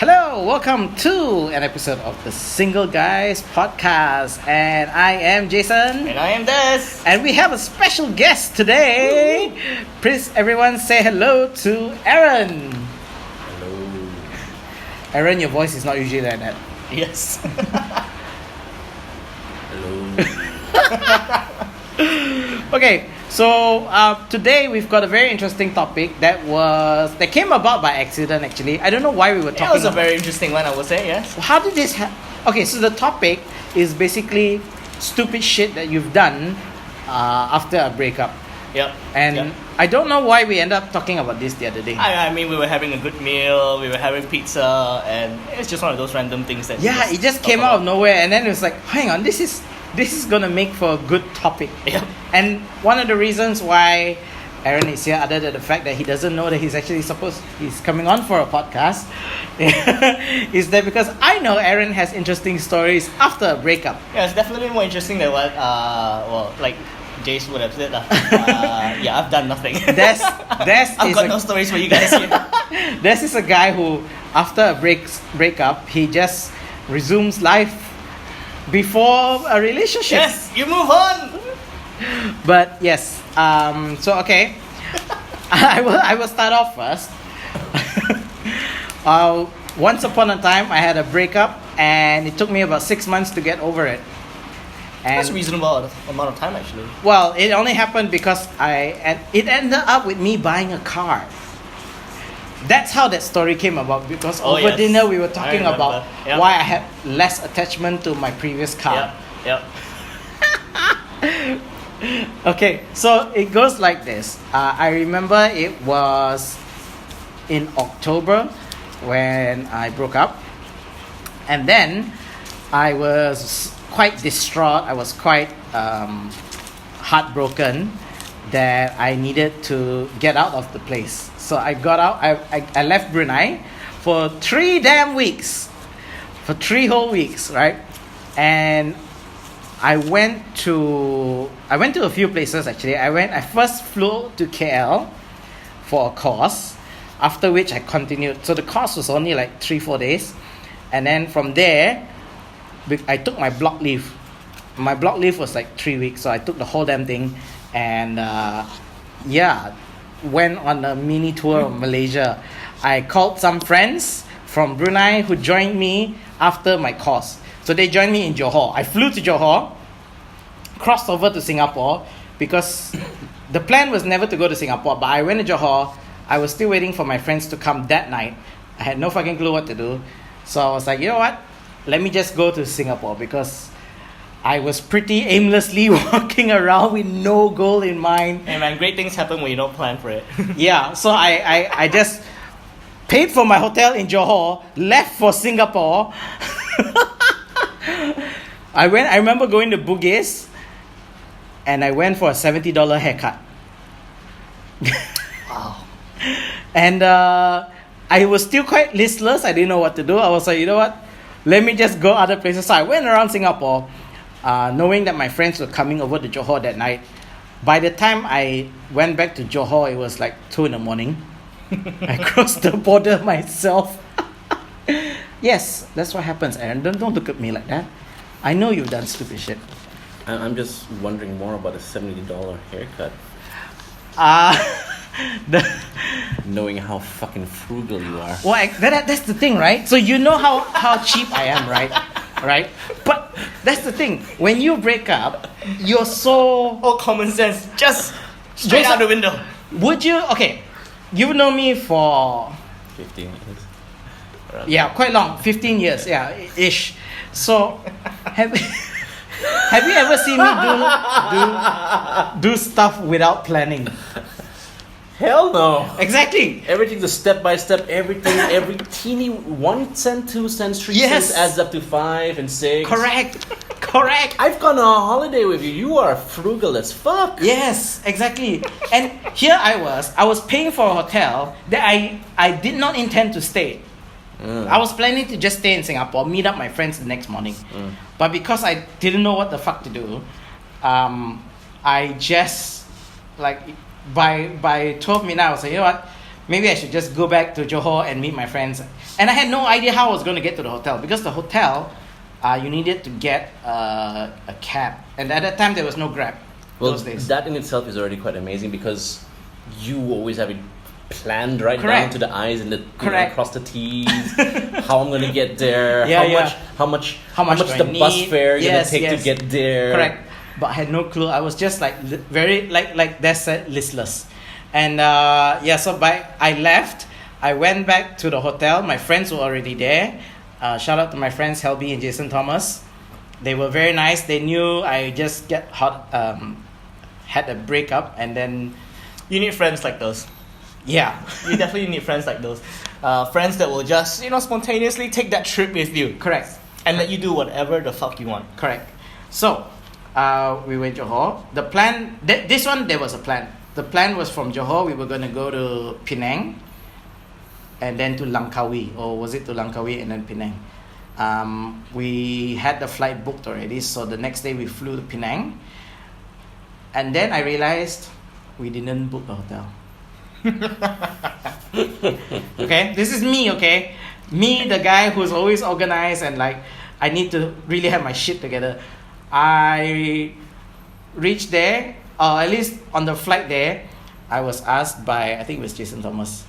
Hello, welcome to an episode of the Single Guys podcast. And I am Jason. And I am Des. And we have a special guest today. Woo-hoo. Please, everyone, say hello to Aaron. Hello. Aaron, your voice is not usually like that. Yes. Hello. Okay, so today we've got a very interesting topic that came about by accident. Actually, I don't know why we were talking. It was a very interesting one, I would say. Yes. How did this Okay, so the topic is basically stupid shit that you've done after a breakup. Yep. And yep. I don't know why we ended up talking about this the other day. I mean, we were having a good meal, we were having pizza, and it's just one of those random things that. Yeah, it just came out of nowhere, and then it was like, hang on, this is gonna make for a good topic. Yep. And one of the reasons why Aaron is here, other than the fact that he doesn't know that he's coming on for a podcast, is that because I know Aaron has interesting stories after a breakup. Yeah, it's definitely more interesting than what like Jace would have said. Yeah, I've done nothing. I've got no stories for you guys here. Des is a guy who, after a breakup, he just resumes life before a relationship. Yes, you move on. But yes, so okay, I will start off first. Once upon a time, I had a breakup, and it took me about 6 months to get over it. And that's a reasonable amount of time, actually. Well, it only happened because it ended up with me buying a car. That's how that story came about, because over dinner we were talking about why I had less attachment to my previous car. Yep. Okay, so it goes like this. I remember it was in October when I broke up, and then I was quite distraught. I was quite heartbroken that I needed to get out of the place. So I got out. I left Brunei for 3 damn weeks, for 3 whole weeks, right? And I went to a few places actually. I first flew to KL for a course, after which I continued. So the course was only like 3-4 days, and then from there I took my block leave. My block leave was like 3 weeks, so I took the whole damn thing, and went on a mini tour of Malaysia. I called some friends from Brunei who joined me after my course. So they joined me in Johor. I flew to Johor, crossed over to Singapore, because the plan was never to go to Singapore, but I went to Johor. I was still waiting for my friends to come that night. I had no fucking clue what to do. So I was like, you know what? Let me just go to Singapore, because I was pretty aimlessly walking around with no goal in mind. Hey man, great things happen when you don't plan for it. Yeah, so I just paid for my hotel in Johor, left for Singapore. I remember going to Bugis, and I went for a $70 haircut. Wow. And I was still quite listless. I didn't know what to do. I was like, you know what? Let me just go other places. So I went around Singapore, knowing that my friends were coming over to Johor that night. By the time I went back to Johor, it was like 2 a.m. I crossed the border myself. Yes, that's what happens, Aaron. Don't look at me like that. I know you've done stupid shit. I'm just wondering more about a $70 haircut. Knowing how fucking frugal you are. Well, that's the thing, right? So you know how cheap I am, right? Right? But that's the thing. When you break up, you're so... All common sense, just straight out the window. Would you... Okay, you've known me for... 15 years. Yeah, quite long. 15 years, yeah, ish. So, have you ever seen me do stuff without planning? Hell no. Exactly. Everything's a step by step. Every teeny 1 cent, 2 cents, 3 cents adds up to 5 and 6. Correct. I've gone on a holiday with you. You are frugal as fuck. Yes, exactly. And here I was paying for a hotel that I did not intend to stay. I was planning to just stay in Singapore, meet up my friends the next morning. But because I didn't know what the fuck to do, I just, like, by 12 midnight, I was like, you know what? maybe I should just go back to Johor and meet my friends. And I had no idea how I was going to get to the hotel, because the hotel, you needed to get a cab. And at that time, there was no Grab. Well, Those days. that in itself is already quite amazing, because you always have it planned right Correct. down to the I's and the Correct. across the T's. How I'm gonna get there? Yeah, how much do I the bus need? fare Yes, gonna take yes. to get there? Correct. But I had no clue. I was just like very like Des said, listless. And so I left. I went back to the hotel. My friends were already there. Shout out to my friends Helby and Jason Thomas. They were very nice. They knew I just had a breakup, and then You need friends like those. yeah. You definitely need friends like those. Friends that will just, spontaneously take that trip with you. Correct. And let you do whatever the fuck you want. Correct. So, we went Johor. The plan, this one, there was a plan. The plan was from Johor, we were going to go to Penang and then to Langkawi. Or was it to Langkawi and then Penang? We had the flight booked already, so the next day we flew to Penang. And then I realized we didn't book the hotel. Okay, this is me, okay? Me, the guy who's always organized and like, I need to really have my shit together. I reached there, or at least on the flight there, I was asked by, I think it was Jason Thomas,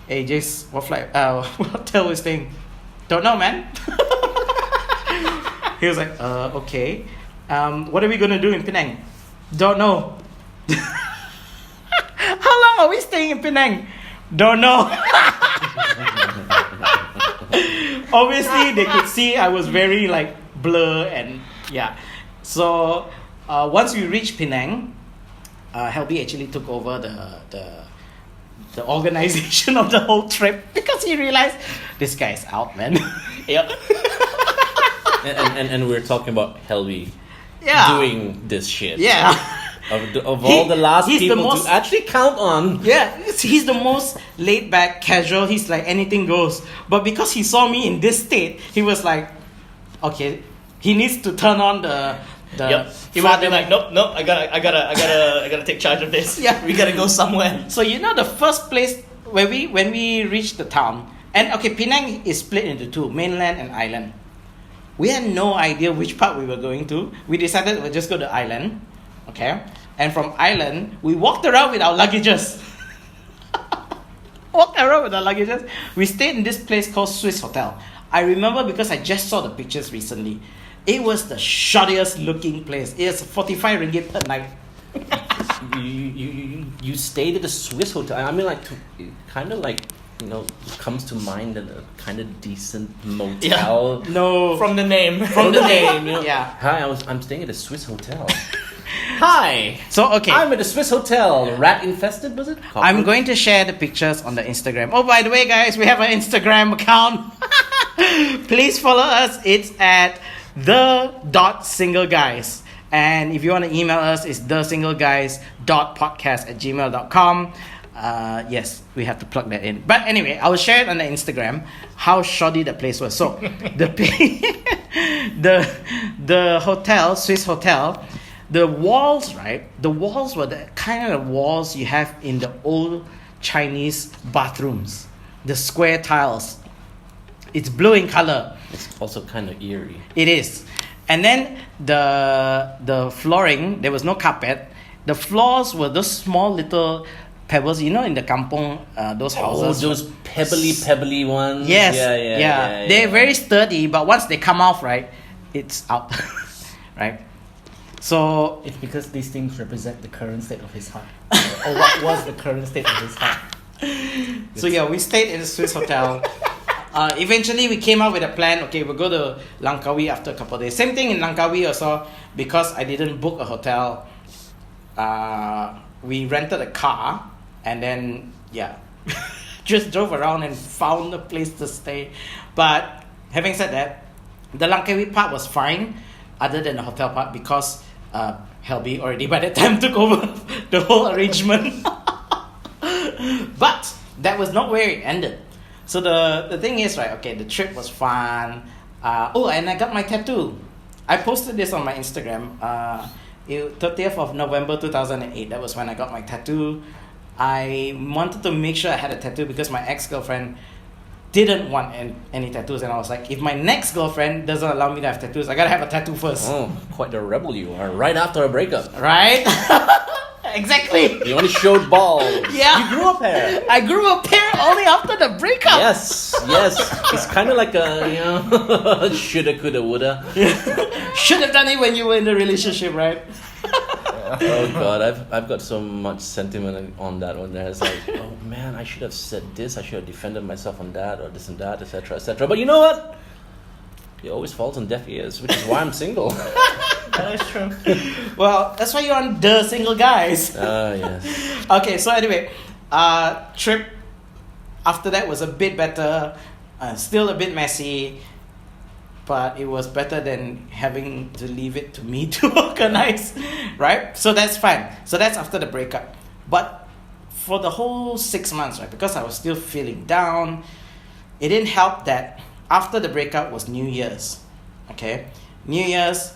hey Jace, what what hotel we staying? Don't know, man. He was like, okay. What are we gonna do in Penang? Don't know. How long are we staying in Penang? Don't know. Obviously, they could see I was very like blur and yeah. So once we reached Penang, Helby actually took over the organization of the whole trip, because he realized this guy's out, man. Yep. and we're talking about Helby Yeah. doing this shit. Yeah. Of all the last he's the people most- to actually count on. Yeah, he's the most laid back, casual. He's like anything goes. But because he saw me in this state, he was like, okay, he needs to turn on the. Yep. He would be like, nope, I gotta take charge of this. Yeah. We gotta go somewhere. So the first place when we reached the town, and okay, Penang is split into two, mainland and island. We had no idea which part we were going to. We decided we'll just go to island, okay? And from island, we walked around with our luggages. We stayed in this place called Swiss Hotel. I remember because I just saw the pictures recently. It was the shoddiest looking place. It's 45 ringgit per night. You stayed at a Swiss hotel. I mean, like, kind of like, comes to mind a kind of decent motel. No. From the name. From the name, Yeah. Hi, I'm staying at a Swiss hotel. Hi. So, okay. I'm at a Swiss hotel. Rat infested, was it? I'm going to share the pictures on the Instagram. Oh, by the way, guys, we have an Instagram account. Please follow us. It's at the.singleguys. And if you want to email us, it's thesingleguys.podcast@gmail.com. Yes, we have to plug that in. But anyway, I will share it on the Instagram how shoddy the place was. So the hotel, Swiss hotel, the walls, right? The walls were the kind of walls you have in the old Chinese bathrooms. The square tiles. It's blue in color. It's also kind of eerie. It is. And then the flooring, there was no carpet. The floors were those small little pebbles, in the kampong, those houses. Oh, those pebbly ones. Yes. Yeah. They're very sturdy, but once they come off, right, it's out. Right? So It's because these things represent the current state of his heart. Or what was the current state of his heart. So yeah, we stayed in the Swiss hotel. Eventually, we came up with a plan. Okay, we'll go to Langkawi after a couple of days. Same thing in Langkawi also, because I didn't book a hotel. We rented a car and then just drove around and found a place to stay. But having said that, the Langkawi part was fine, other than the hotel part, because Helby already by that time took over the whole arrangement. But that was not where it ended. So the thing is, right, okay, the trip was fun. And I got my tattoo. I posted this on my Instagram. 30th of November 2008. That was when I got my tattoo. I wanted to make sure I had a tattoo because my ex-girlfriend didn't want any tattoos, and I was like, if my next girlfriend doesn't allow me to have tattoos, I gotta have a tattoo first. Oh, quite the rebel you are. Right after a breakup. Right? Exactly. You only showed balls. Yeah. You grew a pair. I grew a pair only after the breakup. Yes. It's kind of like a, shoulda, coulda, woulda. Should have done it when you were in the relationship, right? Oh God, I've got so much sentiment on that one. There, it's like, oh man, I should have said this. I should have defended myself on that, or this and that, etc., etc. But you know what? It always falls on deaf ears, which is why I'm single. That is true. Well, that's why you're on The Single Guys. Yes. Okay, so anyway, trip after that was a bit better, still a bit messy, but it was better than having to leave it to me to organize, right? So that's fine. So that's after the breakup. But for the whole 6 months, right, because I was still feeling down, it didn't help that after the breakup was New Year's, okay? New Year's,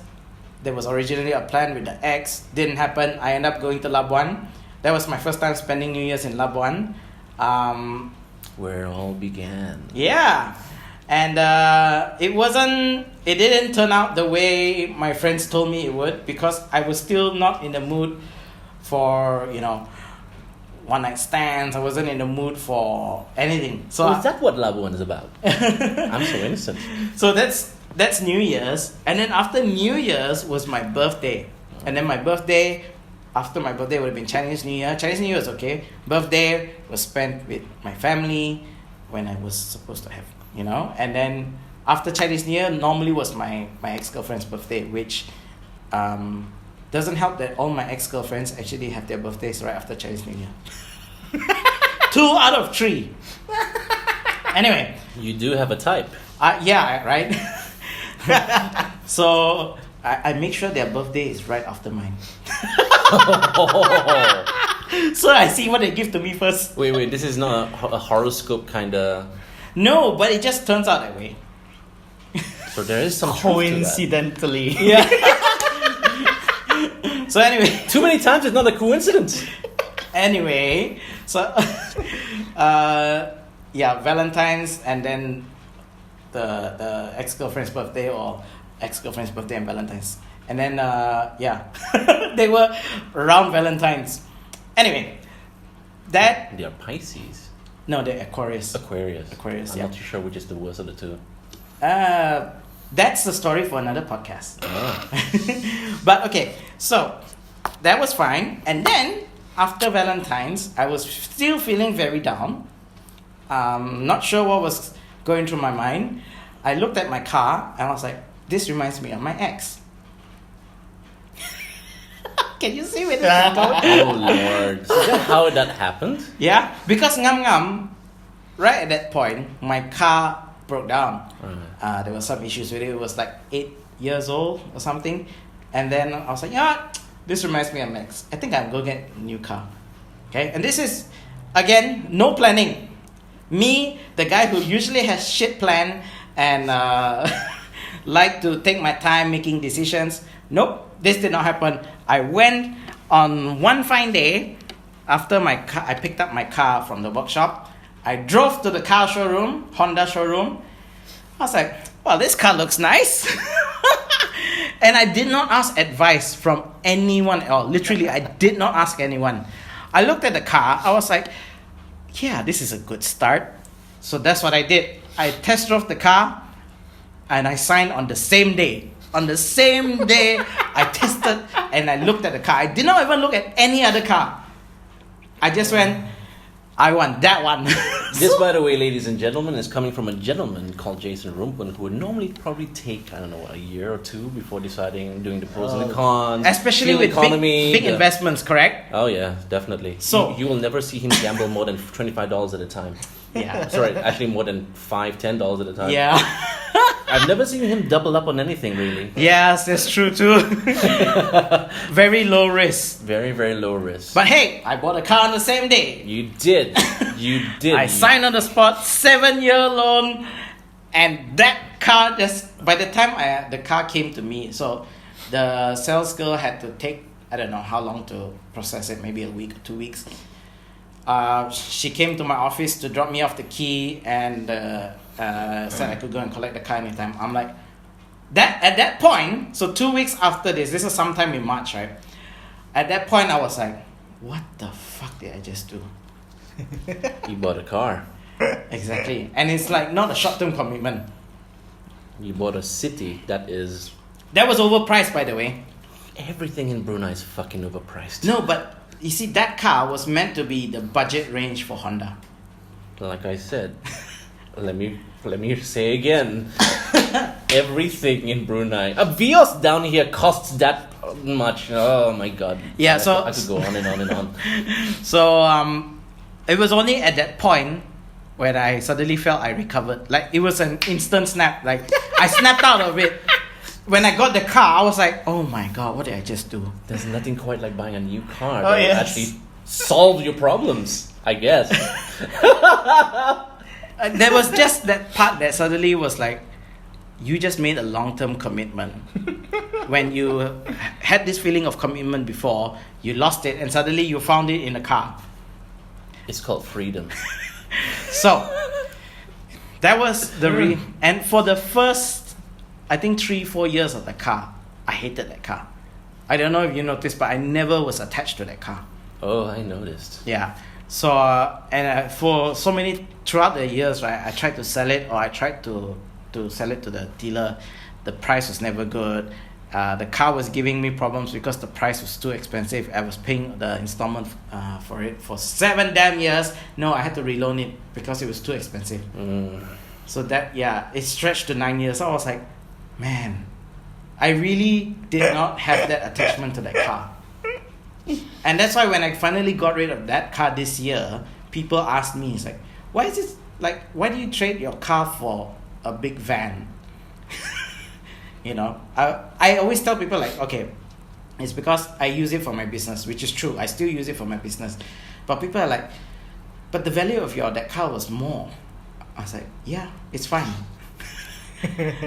there was originally a plan with the ex, didn't happen. I ended up going to Labuan. That was my first time spending New Year's in Labuan. Where it all began. Yeah. And it didn't turn out the way my friends told me it would, because I was still not in the mood for, one night stands. I wasn't in the mood for anything. So is that what Labuan is about? I'm so innocent. So that's New Year's. And then after New Year's was my birthday. And then after my birthday would have been Chinese New Year. Chinese New Year was okay. Birthday was spent with my family when I was supposed to have, And then after Chinese New Year, normally was my ex-girlfriend's birthday, which doesn't help that all my ex-girlfriends actually have their birthdays right after Chinese New Year. 2 out of 3. Anyway. You do have a type. Yeah, right? So I make sure their birthday is right after mine. So I see what they give to me first. Wait, this is not a horoscope kind of... No, but it just turns out that way. So there is some coincidentally. Yeah. So anyway. Too many times it's not a coincidence. Anyway, so Valentine's, and then the ex-girlfriend's birthday, or ex-girlfriend's birthday and Valentine's. And then they were around Valentine's. Anyway, that They are Pisces. no, they're Aquarius. Aquarius. I'm Yeah. not too sure which is the worst of the two. That's the story for another podcast. Oh. But okay, so that was fine. And then after Valentine's, I was still feeling very down. Not sure what was going through my mind. I looked at my car and I was like, this reminds me of my ex. Can you see where this is going? Oh Lord. Is that how that happened? Yeah, because right at that point, my car broke down. There were some issues with it. It was like 8 years old or something. And then I was like, this reminds me of my ex. I think I'm going to get a new car. Okay, and this is, again, no planning. Me, the guy who usually has shit plan and like to take my time making decisions. Nope, this did not happen. I went on one fine day after I picked up my car from the workshop. I drove to the car showroom, Honda showroom. I was like, well, this car looks nice. And I did not ask advice from anyone else. Literally, I did not ask anyone. I looked at the car. I was like, yeah, this is a good start. So that's what I did. I test drove the car and I signed on the same day. On the same day, I tested and I looked at the car. I did not even look at any other car. I just went, I want that one. This, by the way, ladies and gentlemen, is coming from a gentleman called Jason Rumpun, who would normally probably take, a year or two before deciding, doing the pros and the cons. Especially with big investments, correct? Oh yeah, definitely. So you will never see him gamble more than $25 at a time. Yeah. Sorry, actually more than $5-10 at a time. Yeah. I've never seen him double up on anything, really. Yes, that's true too. Very low risk. Very, very low risk. But hey, I bought a car on the same day. You did. You did. I signed on the spot, 7-year loan, and that car by the time the car came to me, so the sales girl had to take, I don't know how long to process it, maybe a week or 2 weeks. she came to my office to drop me off the key and said I could go and collect the car anytime. I'm like, at that point, so 2 weeks after this is sometime in March, right? At that point, I was like, what the fuck did I just do? You bought a car. Exactly. And it's like not a short-term commitment. You bought a city that is... That was overpriced, by the way. Everything in Brunei is fucking overpriced. No, but you see, that car was meant to be the budget range for Honda. Like I said, let me say again. Everything in Brunei. A Vios down here costs that much. Oh my god. Yeah, so I could go on and on and on. So it was only at that point when I suddenly felt I recovered. Like it was an instant snap. Like I snapped out of it. When I got the car, I was like, oh my god, what did I just do? There's nothing quite like buying a new car Oh, that yes. actually solve your problems, I guess. There was just that part that suddenly was like, you just made a long-term commitment. When you had this feeling of commitment before, you lost it and suddenly you found it in a car. It's called freedom. So, that was the and for the first, I think 3-4 years of the car, I hated that car. I don't know if you noticed, but I never was attached to that car. Oh, I noticed. Yeah. So, for so many, throughout the years, right, I tried to sell it, or I tried to sell it to the dealer. The price was never good. The car was giving me problems because the price was too expensive. I was paying the installment for it for 7 damn years. No, I had to reloan it because it was too expensive. So that, yeah, it stretched to 9 years. So I was like, man, I really did not have that attachment to that car. And that's why when I finally got rid of that car this year, people asked me, it's like, why do you trade your car for a big van? You know, I always tell people like, okay, it's because I use it for my business, which is true. I still use it for my business. But people are like, but the value of that car was more. I was like, yeah, it's fine.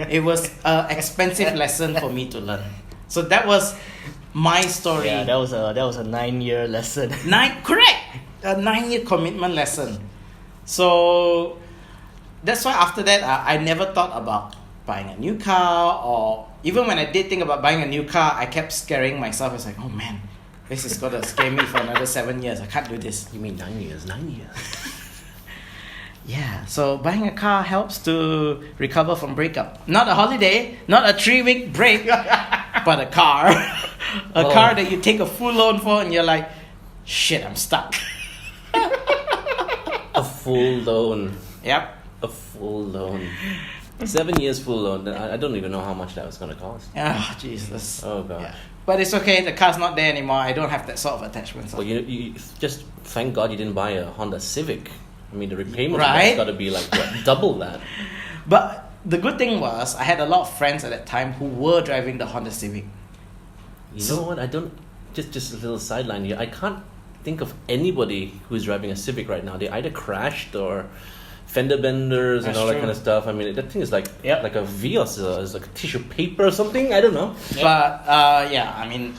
It was an expensive lesson for me to learn. So that was my story. Yeah, that was a 9-year lesson. Correct. A 9-year commitment lesson. So that's why after that, I never thought about buying a new car, or even when I did think about buying a new car, I kept scaring myself. It's like, oh man, this is gonna scare me for another 7 years. I can't do this. You mean 9 years? 9 years. Yeah, so buying a car helps to recover from breakup. Not a holiday, not a 3-week break, but a car. A car that you take a full loan for and you're like, shit, I'm stuck. A full loan. Yep. A full loan. 7 years full loan. I don't even know how much that was going to cost. Oh, Jesus. Oh, gosh. Yeah. But it's okay, the car's not there anymore. I don't have that sort of attachment. So. Well, you just thank God you didn't buy a Honda Civic. I mean, the repayment Right? has got to be like what, double that. But the good thing was, I had a lot of friends at that time who were driving the Honda Civic. You know what? I don't. Just a little sideline here. I can't think of anybody who's driving a Civic right now. They either crashed or fender benders and That's all that true. kind of stuff. I mean, that thing is like Yep. like a Vios, is like a tissue paper or something. I don't know. But yeah, I mean,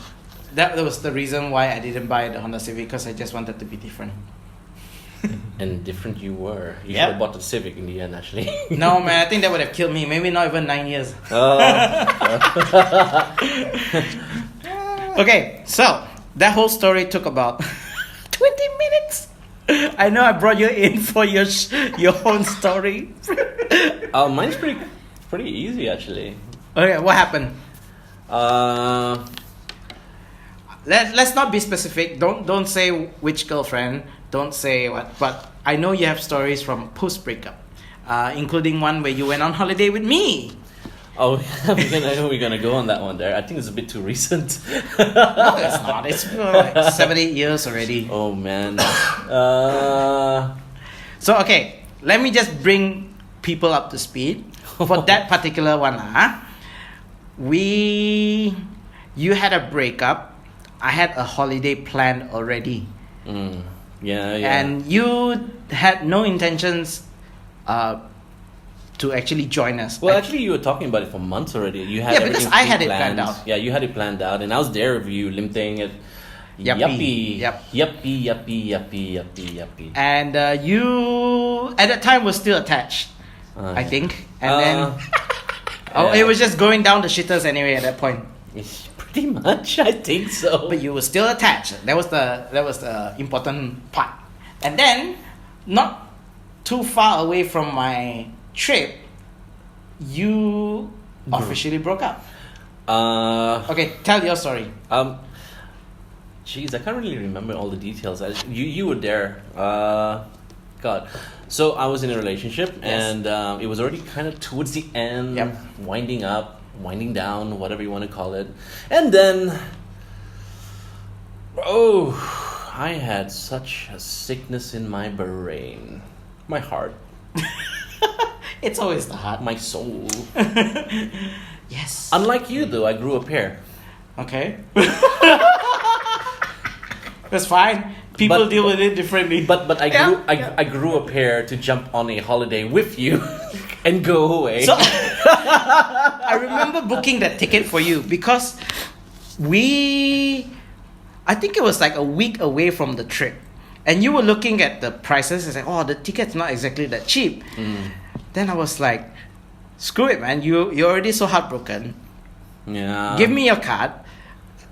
that was the reason why I didn't buy the Honda Civic, because I just wanted to be different. And different you were. You Yep. should have bought the Civic in the end, actually. No, man, I think that would have killed me. Maybe not even 9 years. Okay, so that whole story took about 20 minutes. I know I brought you in for your own story. Mine's pretty easy, actually. Okay, what happened? Uh, Let's not be specific. Don't say which girlfriend. Don't say what. But I know you have stories from post breakup, including one where you went on holiday with me. Oh, we're gonna go on that one there. I think it's a bit too recent. No, it's not. It's like 7-8 years already. Oh man. So okay, let me just bring people up to speed for that particular one. You had a breakup. I had a holiday planned already. Yeah. And you had no intentions to actually join us. Well, actually, you were talking about it for months already. You had Yeah, because everything I had it pre-planned. planned out. Yeah, you had it planned out, and I was there with you, limping it. Yuppie. Yep. Yuppie. And you at that time was still attached, I think. And then it was just going down the shitters anyway at that point. Pretty much, I think so. But you were still attached. That was the important part. And then, not too far away from my trip, you officially broke up. Okay, tell your story. Jeez, I can't really remember all the details. You were there. God. So I was in a relationship, and it was already kind of towards the end, winding up, winding down, whatever you want to call it. And then, I had such a sickness in my brain, my heart. It's always the heart. My soul. Yes. Unlike you, though, I grew up here. Okay. That's fine. People deal with it differently. But I grew up here to jump on a holiday with you and go away. So I remember booking that ticket for you because I think it was like a week away from the trip, and you were looking at the prices and saying, the ticket's not exactly that cheap. Then I was like, screw it, man. You're already so heartbroken. Yeah. Give me your card.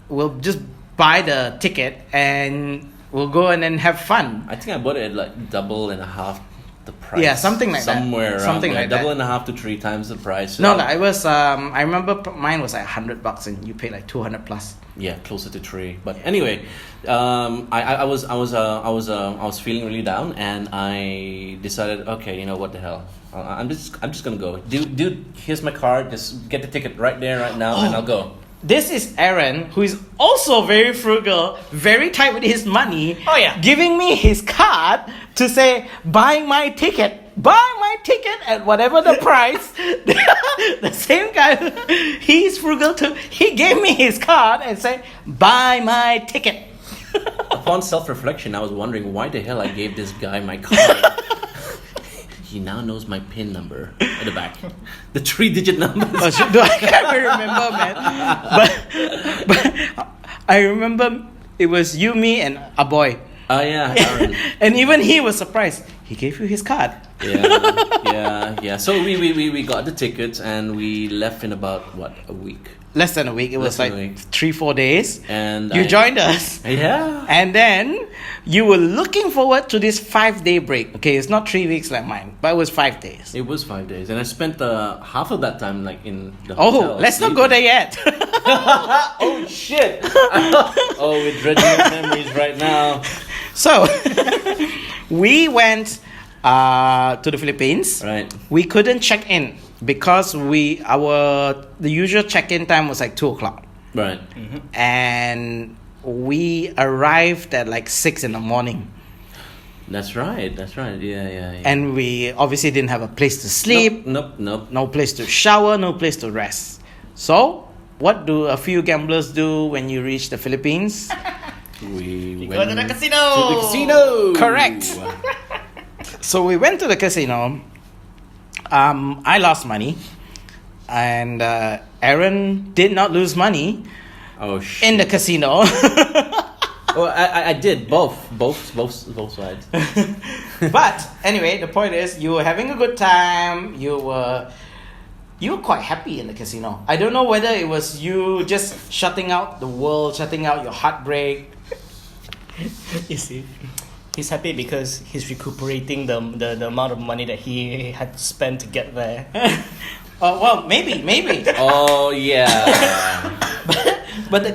We'll just buy the ticket and we'll go and then have fun. I think I bought it at like double and a half the price. Yeah, something like Somewhere that. around Something there. like double that. and a half to 3 times the price. No, it was. I remember mine was like $100 and you paid like $200 plus. Yeah, closer to 3. But anyway, I was feeling really down, and I decided, okay, you know what the hell, I'm just gonna go. Dude, here's my card. Just get the ticket right there, right now, and I'll go. This is Aaron, who is also very frugal, very tight with his money. Oh, yeah. Giving me his card to say, buy my ticket at whatever the price. The same guy, he's frugal too. He gave me his card and said, buy my ticket. Upon self-reflection, I was wondering why the hell I gave this guy my card. He now knows my PIN number at the back. The 3-digit number. I can't remember, man. But I remember it was you, me, and a boy. Oh, yeah. Aaron. And even he was surprised. He gave you his card. Yeah. So we got the tickets, and we left in about, a week? Less than a week. It was like 3-4 days. And you joined us. Yeah. And then you were looking forward to this 5-day break. Okay, it's not 3 weeks like mine, but it was 5 days. It was 5 days, and I spent half of that time like in the hotel. Let's not go there yet. Oh shit! We're dredging up memories right now. So we went to the Philippines. Right. We couldn't check in because the usual check-in time was like 2:00. Right. And we arrived at like 6 in the morning. That's right. Yeah. And we obviously didn't have a place to sleep. Nope. No place to shower, no place to rest. So, what do a few gamblers do when you reach the Philippines? We go to the casino. To the casino. Correct. So we went to the casino. I lost money, and Aaron did not lose money. Oh shit. In the casino. Well, I did both sides. But anyway, the point is, you were having a good time. You were quite happy in the casino. I don't know whether it was you just shutting out the world, shutting out your heartbreak. You see, he's happy because he's recuperating the amount of money that he had spent to get there. Well, maybe. Oh yeah. But the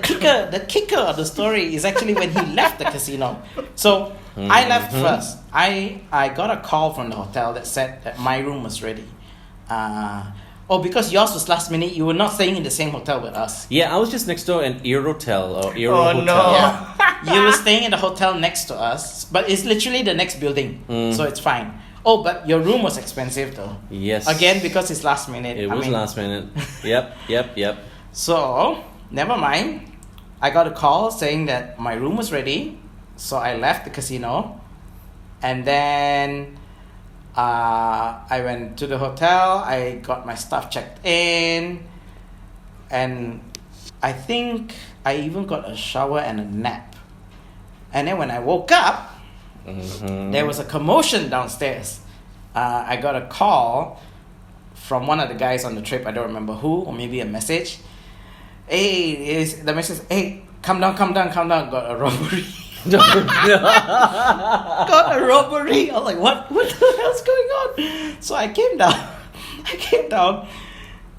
kicker of the story is actually when he left the casino. So I left first. I got a call from the hotel that said that my room was ready. Because yours was last minute, you were not staying in the same hotel with us. Yeah, I was just next door an Aerotel or Aero Oh, Hotel. no. Yeah. You were staying in the hotel next to us, but it's literally the next building, so it's fine. Oh, but your room was expensive though. Yes. Again, because it's last minute. It was last minute. Yep. So, never mind. I got a call saying that my room was ready, so I left the casino, and then I went to the hotel. I got my stuff checked in, and I think I even got a shower and a nap And then when I woke up, Mm-hmm. there was a commotion downstairs. I got a call from one of the guys on the trip. I don't remember who, or maybe a message. The message, hey, come down. Got a robbery. Got a robbery. I was like, what the hell's going on? So I came down.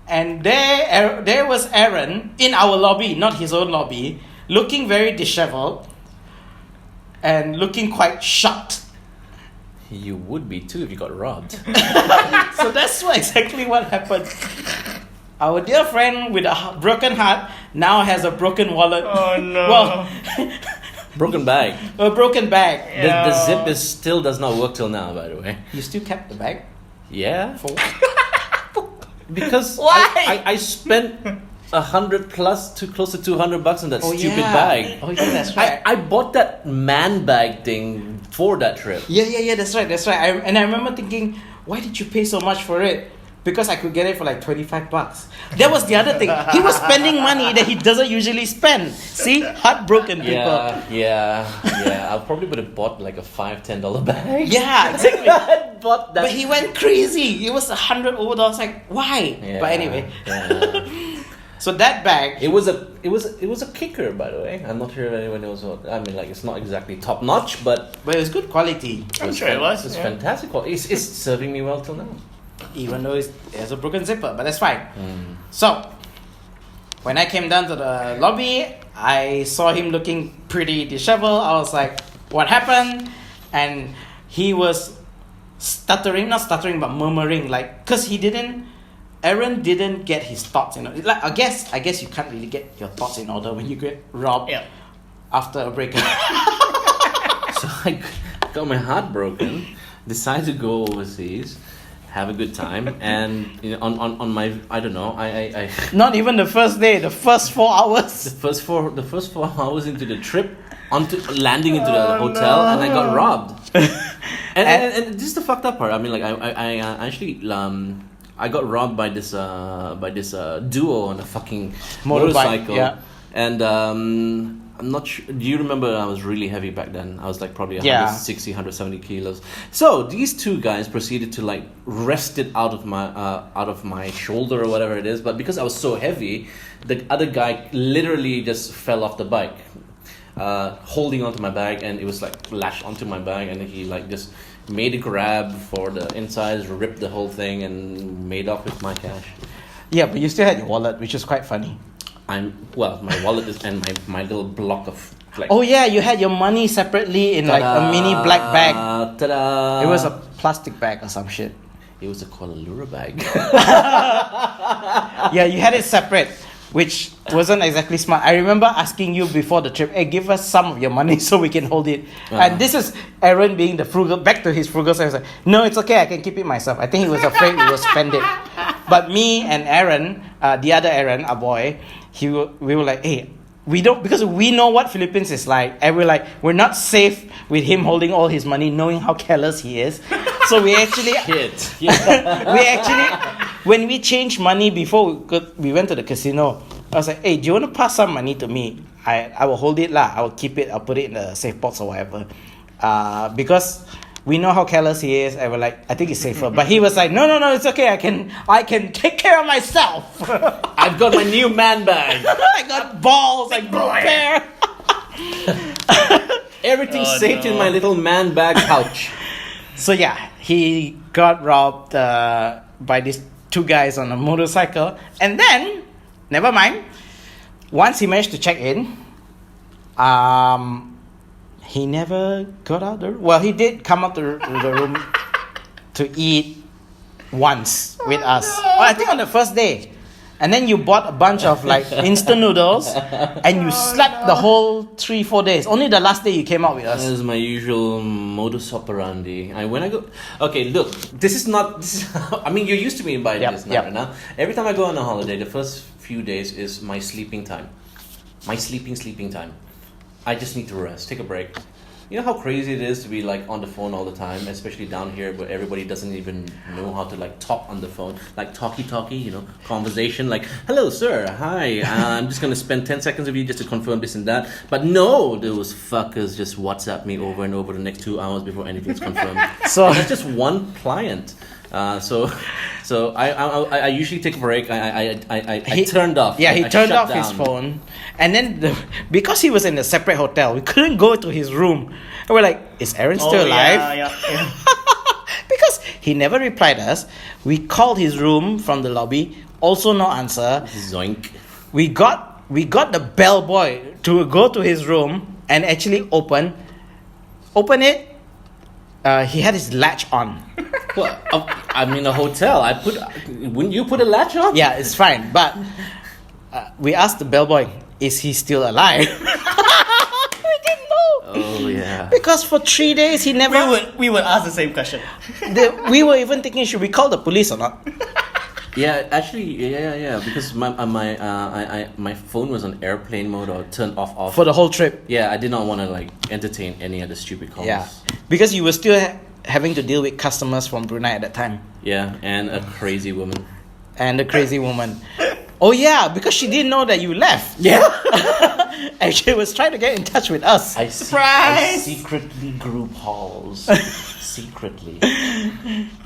And there was Aaron in our lobby, not his own lobby, looking very disheveled and looking quite shocked. You would be too if you got robbed. So that's exactly what happened. Our dear friend with a broken heart now has a broken wallet. Oh no. Well, Broken bag. a broken bag. The zip still does not work till now, by the way. You still kept the bag? Yeah. For Because Why? I spent 100 plus to close to $200 on that stupid yeah. bag. Oh yeah, that's right. I bought that man bag thing for that trip. Yeah, that's right. I remember thinking, why did you pay so much for it? Because I could get it for like $25. That was the other thing. He was spending money that he doesn't usually spend. See? Heartbroken people. Yeah. I probably would have bought like a $5-10 bag. Yeah, exactly. I bought that. But he went crazy. It was $100 over. Like, why? Yeah, But anyway. yeah. So that bag. It was a kicker, by the way. I'm not sure if anyone knows what. I mean, like, it's not exactly top notch, but But it was good quality. I'm sure it was. It's Yeah. fantastic quality. It's serving me well till now. Even though it has a broken zipper. But that's fine. So, when I came down to the lobby, I saw him looking pretty disheveled. I was like, what happened? And he was not stuttering, but murmuring, like, because Aaron didn't get his thoughts in order. Like, I guess you can't really get your thoughts in order when you get robbed Yeah. after a breakup. So I got my heart broken, decided to go overseas, have a good time, and on my, I don't know, I Not even the first day, the first 4 hours. the first 4 hours into the trip, landing into the hotel, and I got robbed. and this is the fucked up part. I mean, like I actually I got robbed by this duo on a fucking motorcycle. Yeah. And I'm not sure. Do you remember? I was really heavy back then. I was like probably 160, 170 kilos. So these two guys proceeded to like wrest it out of my shoulder or whatever it is. But because I was so heavy, the other guy literally just fell off the bike, holding onto my bag, and it was like lashed onto my bag, and he like just made a grab for the insides, ripped the whole thing, and made off with my cash. Yeah, but you still had your wallet, which is quite funny. My wallet is and my little block of like. Oh yeah, you had your money separately in like a mini black bag. Ta-da! It was a plastic bag or some shit. It was a Kuala Lumpur bag. Yeah, you had it separate, which wasn't exactly smart. I remember asking you before the trip, hey, give us some of your money so we can hold it. And this is Aaron being the frugal, back to his frugal side. He was like, no, it's okay, I can keep it myself. I think he was afraid we would spend it. But me and Aaron, the other Aaron, our boy, we were like, hey, we don't, because we know what Philippines is like, and we're not safe with him holding all his money, knowing how careless he is. So we actually, when we changed money before we went to the casino, I was like, hey, do you want to pass some money to me? I will hold it lah. I will keep it. I'll put it in the safe box or whatever. Because we know how careless he is. I was like, I think it's safer. But he was like, no, it's okay. I can take care of myself. I've got my new man bag. I got balls. I got pair. Everything's safe in my little man bag pouch. So yeah, he got robbed by these two guys on a motorcycle, and then, never mind. Once he managed to check in, he never got out the room. Well, he did come out the room to eat once with us. Well, I think on the first day. And then you bought a bunch of like instant noodles, and you slept the whole 3-4 days. Only the last day you came out with us. This is my usual modus operandi. Okay, look, I mean, you're used to me by this now, right now. Every time I go on a holiday, the first few days is my sleeping time. My sleeping time. I just need to rest, take a break. You know how crazy it is to be like on the phone all the time, especially down here where everybody doesn't even know how to like talk on the phone, like talkie, you know, conversation, like, hello sir, hi, I'm just gonna spend 10 seconds with you just to confirm this and that. But no, those fuckers just WhatsApp me over and over the next 2 hours before anything's confirmed. So and that's just one client. So I usually take a break. I turned off. Yeah, he I turned shut off his down. phone, and then because he was in a separate hotel, we couldn't go to his room. And we're like, "Is Aaron still alive?" Yeah. Because he never replied us. We called his room from the lobby, also no answer. Zoink. We got the bellboy to go to his room and actually open it. He had his latch on. Well, I'm in a hotel. Wouldn't you put a latch on? Yeah, it's fine. But we asked the bellboy, is he still alive? We didn't know. Oh yeah. Because for 3 days he never. We would ask the same question. We were even thinking, should we call the police or not? Yeah, actually, yeah. Because my phone was on airplane mode or turned off. For the whole trip. Yeah, I did not want to like entertain any other stupid calls. Yeah. Because you were still having to deal with customers from Brunei at that time. Yeah, and a crazy woman. And the crazy woman. Oh yeah, because she didn't know that you left. Yeah. And she was trying to get in touch with us. I secretly group halls. Secretly.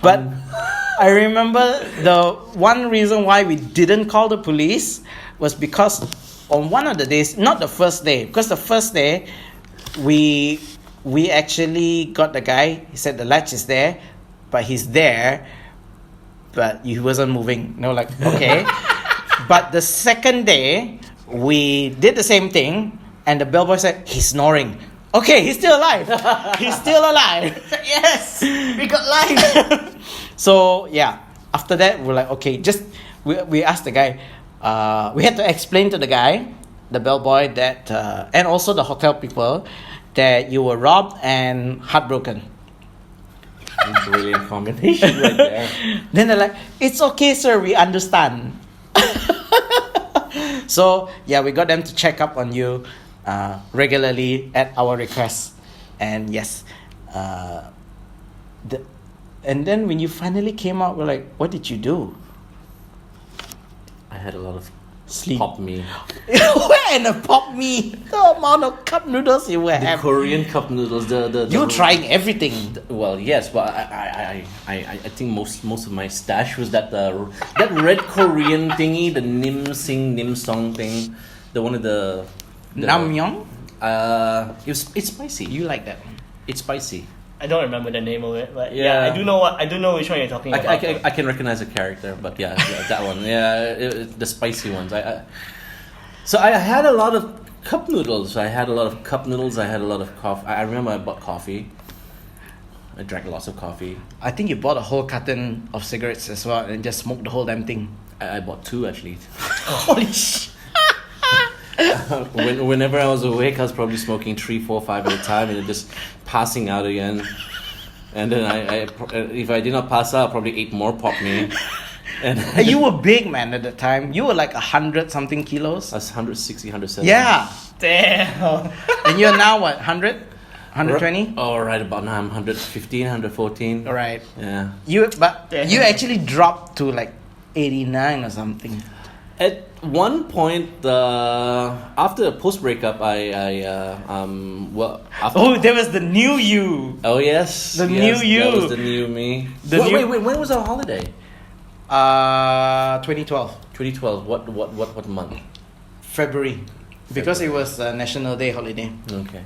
But I remember the one reason why we didn't call the police was because on one of the days, not the first day, because the first day we actually got the guy. He said the latch is there, but he's there, but he wasn't moving. No, like, okay. But the second day we did the same thing, and the bellboy said he's snoring. Okay, he's still alive. He's still alive. Yes, we got live. So yeah, after that we're like, okay, we asked the guy. We had to explain to the guy, the bellboy, that and also the hotel people, that you were robbed and heartbroken. Brilliant combination right there. Then they're like, it's okay, sir, we understand. So yeah, we got them to check up on you regularly at our request. And yes, and then when you finally came out, we're like, what did you do? I had a lot of Sleep. pop me. Where in the pop me? The amount of cup noodles you were The having. Korean cup noodles. The You were trying everything. Well, yes, but I think most of my stash was that red Korean thingy, the nim song thing, the one of the Namyeon? it's spicy. You like that? It's spicy. I don't remember the name of it, but Yeah. I do know which one you're talking about. I can recognize the character, but yeah, that one. Yeah, the spicy ones. So I had a lot of cup noodles. I had a lot of coffee. I remember I bought coffee. I drank lots of coffee. I think you bought a whole carton of cigarettes as well and just smoked the whole damn thing. I bought 2 actually. Holy shit. Whenever I was awake, I was probably smoking 3, 4, 5 at a time, and then just passing out again. And then if I did not pass out, I probably ate more pop me. And You were big, man, at the time. You were like 100 something kilos. I was 160, 170. Yeah. Damn. And you're now what, 100? 120? Oh, right about now I'm 115, 114. All right. Yeah. You Damn. actually dropped to like 89 or something. At one point, after post breakup, Oh, there was the new you. Oh yes, The yes, new you. That was the new me. Wait, when was our holiday? 2012. 2012. What month? February. Because it was a National Day holiday. Okay.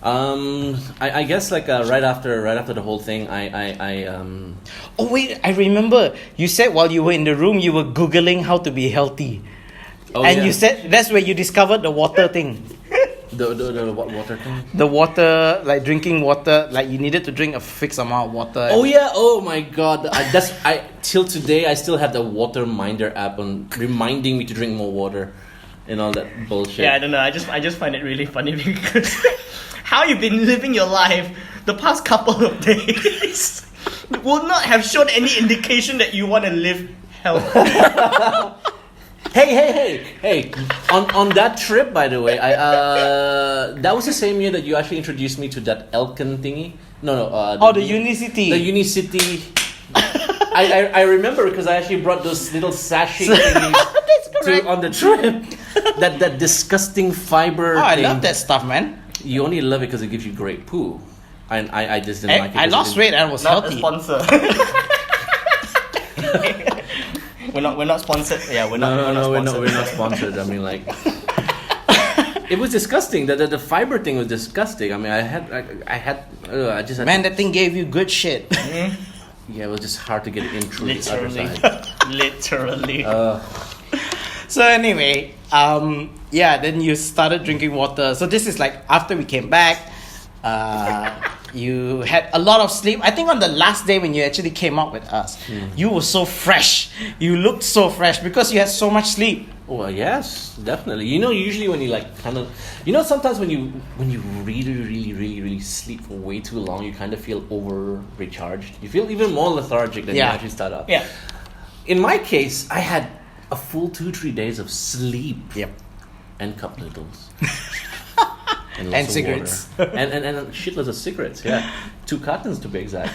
I guess like right after the whole thing, Oh wait, I remember. You said while you were in the room, you were Googling how to be healthy. Oh, And yeah. you said that's where you discovered the water thing. the what water thing? The water, like drinking water, like you needed to drink a fixed amount of water. Oh yeah! Oh my God! Till today I still have the water minder app on reminding me to drink more water, and all that bullshit. Yeah, I don't know. I just find it really funny because how you've been living your life the past couple of days will not have shown any indication that you want to live healthy. Hey! On that trip, by the way, I that was the same year that you actually introduced me to that Elkin thingy. No. The Unicity. The Unicity. I remember because I actually brought those little sachet thingies on the trip. that disgusting fiber. Oh, I thing. love that stuff, man. You only love it because it gives you great poo. And I just didn't like it. I lost weight and I was Not healthy. a sponsor. we're not sponsored. Yeah, we're not sponsored. I mean, like, it was disgusting. The fiber thing was disgusting. I mean, I just had. Man, that thing gave you good shit. Yeah, it was just hard to get in through the other Literally. side. Literally. So anyway, then you started drinking water. So this is like after we came back. You had a lot of sleep. I think on the last day when you actually came out with us, you were so fresh. You looked so fresh because you had so much sleep. Well, yes, definitely. You know, usually when you like kind of, sometimes when you really sleep for way too long, you kind of feel over recharged. You feel even more lethargic than you actually start up. Yeah. In my case, I had a full 2-3 days of sleep. Yep. And cup noodles. And cigarettes. and shitloads of cigarettes, yeah. 2 cartons to be exact.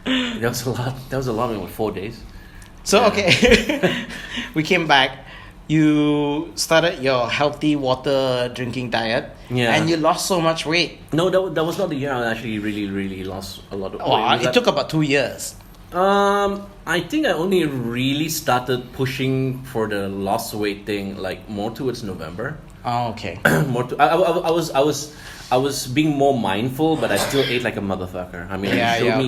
That was a lot in 4 days. So, okay. We came back. You started your healthy water drinking diet. Yeah. And you lost so much weight. No, that was not the year I actually really lost a lot of weight. Oh, it took about 2 years. I think I only really started pushing for the lost weight thing like more towards November. Oh, okay. I was being more mindful, but I still ate like a motherfucker. I mean,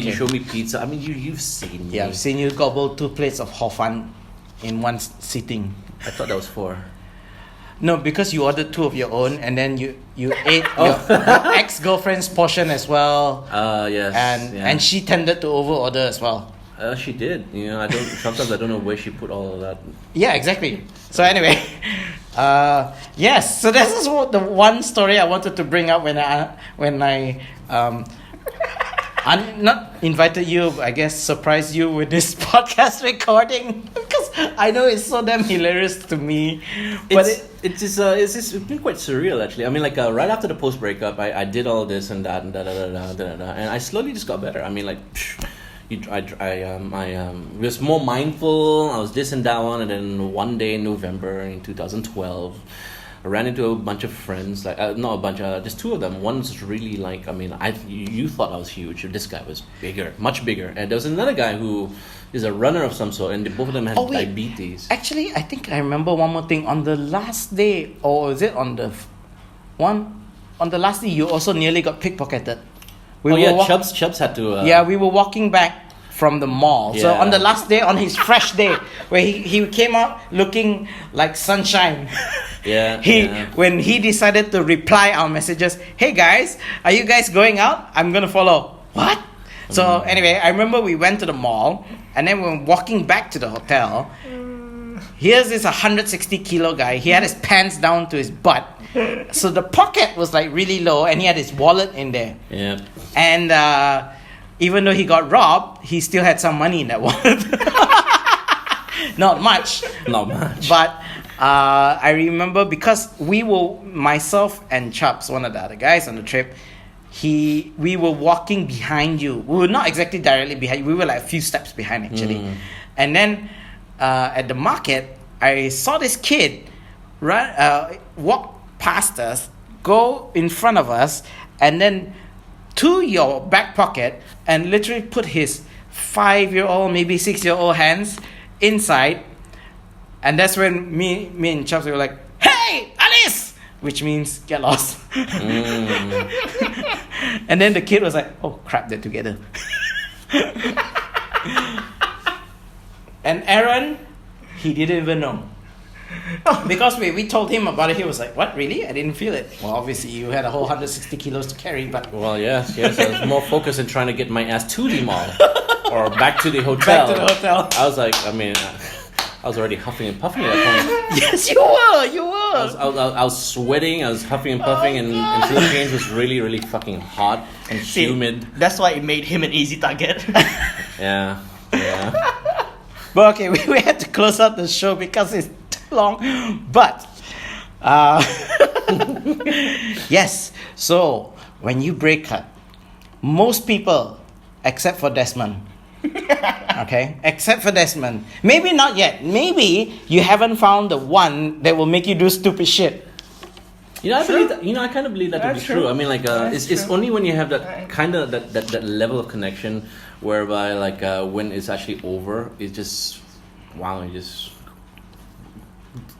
you showed me pizza. I mean, you've seen me. Yeah, I've seen you gobble 2 plates of hor fun in one sitting. I thought that was 4. No, because you ordered 2 of your own, and then you ate your ex-girlfriend's portion as well. Yes. And she tended to overorder as well. She did. You know, sometimes I don't know where she put all of that. Yeah, exactly. So anyway, yes. So this is the one story I wanted to bring up when I not invited you, but I guess surprised you with this podcast recording because I know it's so damn hilarious to me. But it's been quite surreal actually. I mean, like right after the post breakup, I did all this and that and and I slowly just got better. I mean, like. I was more mindful. I was this and that one, and then one day in November in 2012, I ran into a bunch of friends. Like not a bunch, just 2 of them. One's really like, I mean, you thought I was huge. This guy was bigger, much bigger, and there was another guy who is a runner of some sort, and both of them had diabetes. Actually, I think I remember one more thing. On the last day, or is it on the last day, you also nearly got pickpocketed. Chubbs had to. We were walking back from the mall. Yeah. So on the last day, on his fresh day, where he came out looking like sunshine. Yeah. When he decided to reply our messages, "Hey guys, are you guys going out? I'm gonna follow." What? So anyway, I remember we went to the mall, and then we were walking back to the hotel. Here's this 160 kilo guy. He had his pants down to his butt. So the pocket was like really low, and he had his wallet in there. Yeah. And even though he got robbed, he still had some money in that wallet. Not much. But I remember because myself and Chubbs, one of the other guys on the trip, we were walking behind you. We were not exactly directly behind you. We were like a few steps behind actually. And then at the market, I saw this kid walk past us, go in front of us, and then to your back pocket and literally put his 5-year-old, maybe 6-year-old hands inside. And that's when me and Chubbs were like, "Hey, Alice!" Which means get lost. And then the kid was like, "Oh crap, they're together." And Aaron, he didn't even know. Because we told him about it, he was like, "What, really? I didn't feel it." Well, obviously you had a whole 160 kilos to carry, but... Well, yes. I was more focused in trying to get my ass to the mall. Or back to the hotel. I was like, I was already huffing and puffing at that point. Yes, you were! I was sweating, I was huffing and puffing, and Philippines was really, really fucking hot and humid. That's why it made him an easy target. Yeah. But okay, we had to close out the show because it's too long. But yes, so when you break up, most people, except for Desmond, okay, except for Desmond, maybe not yet. Maybe you haven't found the one that will make you do stupid shit. I believe that, I kind of believe that to be That's true. true. I mean, like, it's That's true. only when you have that kind of that level of connection, whereby like when it's actually over, it's just wow, you just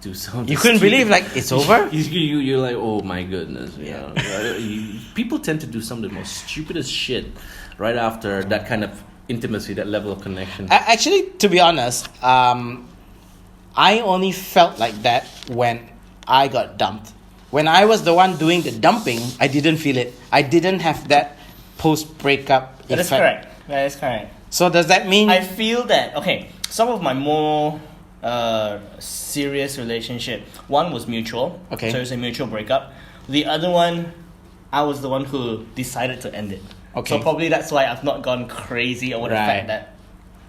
do something. You couldn't stupid. believe like it's over. You're like, oh my goodness, people tend to do some of the most stupidest shit right after that kind of intimacy, that level of connection. Actually, to be honest, I only felt like that when I got dumped. When I was the one doing the dumping, I didn't feel it. I didn't have that post-breakup That is effect. correct. That is correct. So does that mean... I feel that some of my more serious relationship, one was mutual, Okay. so it was a mutual breakup. The other one, I was the one who decided to end it. Okay. So probably that's why I've not gone crazy over the Right. fact that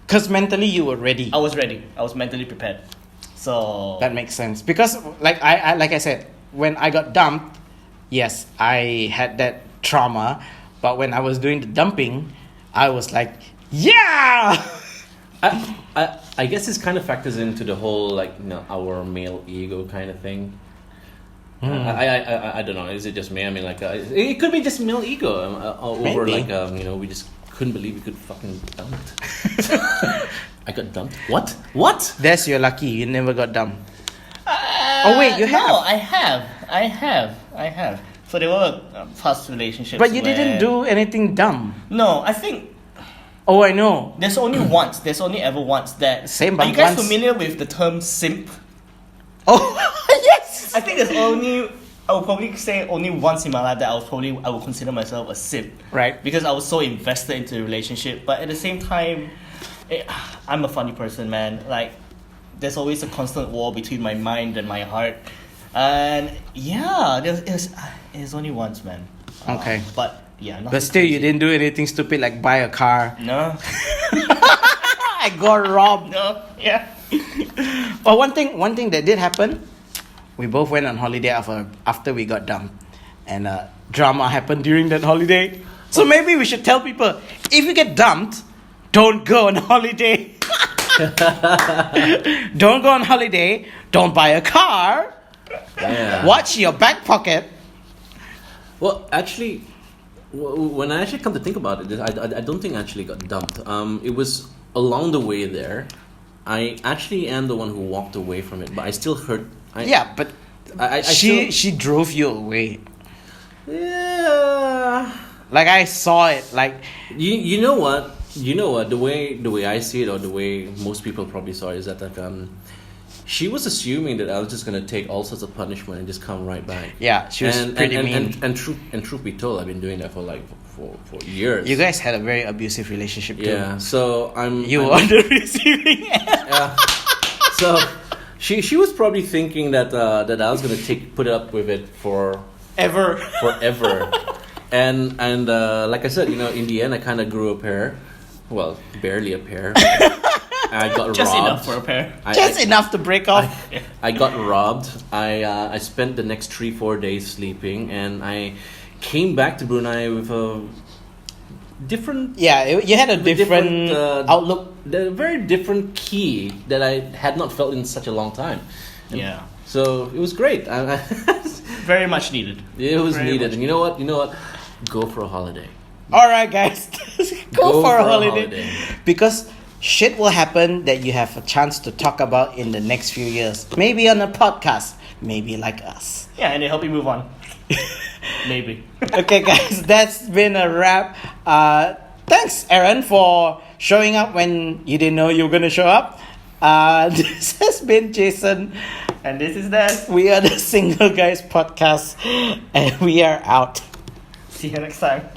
Because mentally you were ready. I was ready. I was mentally prepared. So That makes sense. Because like I said, when I got dumped, yes, I had that trauma. But when I was doing the dumping, I was like, yeah! I guess this kind of factors into the whole like our male ego kind of thing. I don't know. Is it just me? I mean, like it could be just male ego over Maybe. like we just couldn't believe we could fucking dump it. I got dumped. What? That's your lucky. You never got dumped. Oh, wait, you have? No, I have. So there were past relationships. But you where- didn't do anything dumb. No, I think Oh, I know. there's only once. There's only ever once that. Same, Are but you guys once- familiar with the term simp? Oh, yes! I think there's only. I would probably say only once in my life that I would consider myself a simp. Right. Because I was so invested into the relationship, but at the same time, I'm a funny person, man. Like, there's always a constant war between my mind and my heart, and yeah, it's only once, man. Okay. But yeah, nothing But still, you crazy. didn't do anything stupid like buy a car. No, I got robbed. no, yeah. But one thing that did happen, we both went on holiday after we got dumped, and drama happened during that holiday. So maybe we should tell people, if you get dumped, don't go on holiday. Don't go on holiday. Don't buy a car. Yeah. Watch your back pocket. Well, actually, when I actually come to think about it, I don't think I actually got dumped. It was along the way there. I actually am the one who walked away from it, but I still hurt. Yeah, but I she drove you away. Yeah. Like I saw it. Like You know what? The way I see it, or the way most people probably saw it, is that she was assuming that I was just gonna take all sorts of punishment and just come right back. yeah, she was pretty mean. And truth be told, I've been doing that for years. You guys had a very abusive relationship too. Yeah. So You I'm, were on the receiving end. Yeah. So she was probably thinking that I was gonna put up with it forever. And like I said, in the end, I kind of grew a pair. Well, barely a pair. I got Just robbed. enough for a pair. Just enough to break off. I got robbed. I spent the next 3-4 days sleeping, and I came back to Brunei with a different. Yeah, you had a different outlook. A very different key that I had not felt in such a long time. Yeah, So it was great. very much needed. It was Very needed, much. and you know what? Go for a holiday. All right, guys, go for a holiday. holiday. Because shit will happen that you have a chance to talk about in the next few years. Maybe on a podcast, maybe like us. Yeah, and they help you move on. Maybe. Okay, guys, that's been a wrap. Thanks, Aaron, for showing up when you didn't know you were gonna show up. This has been Jason. And this is that. We are the Single Guys Podcast, and we are out. See you next time.